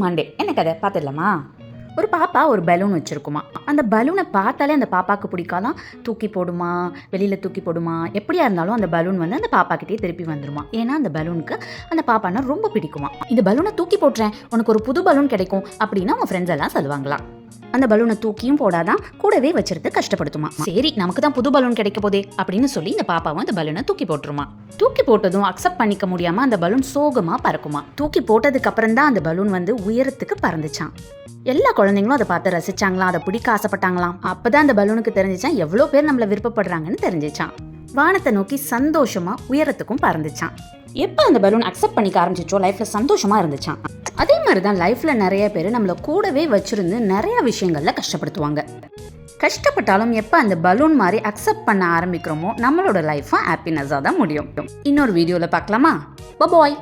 Monday என்ன கதை பார்த்துடலாமா? ஒரு பாப்பா ஒரு பலூன் வச்சுருக்குமா. அந்த பலூனை பார்த்தாலே அந்த பாப்பாவுக்கு பிடிக்காதான். தூக்கி போடுமா, வெளியில் தூக்கி போடுமா, எப்படியா இருந்தாலும் அந்த பலூன் வந்து அந்த பாப்பாக்கிட்டே திருப்பி வந்துடுமா. ஏன்னா அந்த பலூனுக்கு அந்த பாப்பானா ரொம்ப பிடிக்குமா. இந்த பலூனை தூக்கி போட்டுறேன், உனக்கு ஒரு புது பலூன் கிடைக்கும் அப்படின்னு அவங்க ஃப்ரெண்ட்ஸ் எல்லாம் சொல்லுவாங்களாம். அந்த பலூனை தூக்கியும் போடாதான், கூடவே வச்சிருந்து கஷ்டப்படுத்துமா. சரி நமக்கு தான் புது பலூன் கிடைக்க போதே அப்படின்னு சொல்லி இந்த பாப்பாவும் அந்த பலூனை தூக்கி போட்டுருமா. தூக்கி போட்டதும் அக்செப்ட் பண்ணிக்க முடியாம அந்த பலூன் சோகமா பறக்குமா. தூக்கி போட்டதுக்கு அப்புறம் தான் அந்த பலூன் வந்து உயரத்துக்கு பறந்துச்சான். எல்லா குழந்தைங்களும் அதை பார்த்து ரசிச்சாங்களாம், அதை பிடிக்க ஆசைப்பட்டாங்களாம். அப்பதான் அந்த பலூனுக்கு தெரிஞ்சிச்சான் எவ்வளோ பேர் நம்மள விருப்பப்படுறாங்கன்னு தெரிஞ்சிச்சான். வானத்தை நோக்கி சந்தோஷமா உயரத்துக்கும் பறந்துச்சான். எப்போ அந்த பலூன் அக்செப்ட் பண்ணிக்க ஆரம்பிச்சிச்சோ லைஃப்ல சந்தோஷமா இருந்துச்சான். அதே மாதிரி தான் லைஃப்ல நிறைய பேர் நம்மளை கூடவே வச்சிருந்து நிறைய விஷயங்கள்ல கஷ்டப்படுத்துவாங்க. கஷ்டப்பட்டாலும் எப்போ அந்த பலூன் மாதிரி அக்செப்ட் பண்ண ஆரம்பிக்கிறோமோ நம்மளோட லைஃபும் ஹாப்பினஸாக தான் முடியும். இன்னொரு வீடியோவில் பார்க்கலாமா? பாய்.